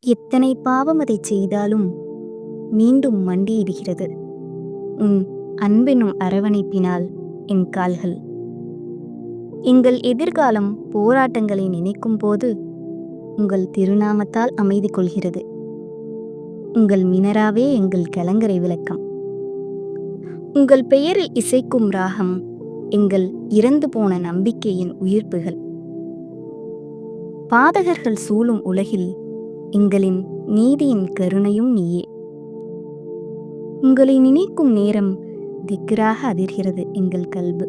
எத்தனை பாவம் அதைச் செய்தாலும் மீண்டும் மண்டியிடுகிறது உன் அன்பெனும் அரவணைப்பினால் என் கால்கள். எங்கள் எதிர்காலம் போராட்டங்களை நினைக்கும் போது உங்கள் திருநாமத்தால் அமைதி கொள்கிறது. உங்கள் மினராவே எங்கள் கலங்கரை விளக்கம். உங்கள் பெயரில் இசைக்கும் ராகம் எங்கள் இறந்து போன நம்பிக்கையின் உயிர்ப்புகள். பாதகர்கள் சூழும் உலகில் எங்களின் நீதியின் கருணையும் நீயே. உங்களை நினைக்கும் நேரம் திக்ராக அதிர்கிறது எங்கள் கல்பு.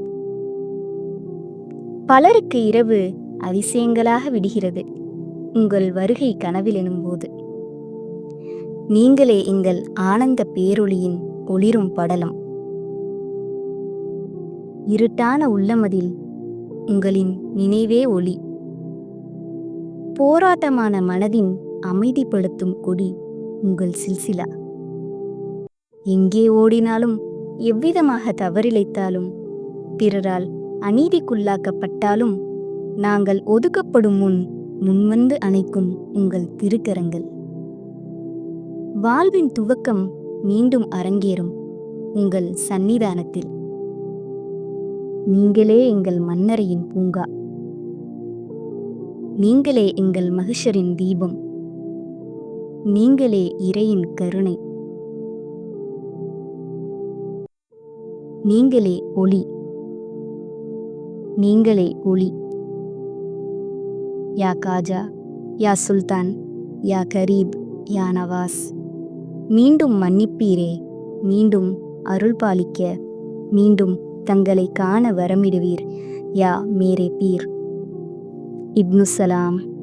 பலருக்கு இரவு அதிசயங்களாக விடுகிறது உங்கள் வருகை கனவில் எனும்போது. நீங்களே எங்கள் ஆனந்த பேரொளியின் ஒளிரும் படலம். இருட்டான உள்ளமதில் உங்களின் நினைவே ஒளி. போராட்டமான மனதின் அமைதிப்படுத்தும் கொடி உங்கள் சில்சிலா. எங்கே ஓடினாலும் எவ்விதமாக தவறிழைத்தாலும் பிறரால் அநீதிக்குள்ளாக்கப்பட்டாலும் நாங்கள் ஒதுக்கப்படும் முன் முன்வந்து அணைக்கும் உங்கள் திருக்கரங்கள். வாழ்வின் துவக்கம் மீண்டும் அரங்கேறும் உங்கள் சந்நிதானத்தில். நீங்களே எங்கள் மன்னரையின் பூங்கா. நீங்களே எங்கள் மகிஷரின் தீபம். நீங்களே இறையின் கருணை. நீங்களே ஒளி. நீங்களே ஒளி. யா காஜா, யா சுல்தான், யா கரீப், யா நவாஸ். மீண்டும் மன்னிப்பீரே, மீண்டும் அருள் பாலிக்க, மீண்டும் தங்களை காண வரமிடுவீர் யா மேரே பீர். இப்னு சலாம்.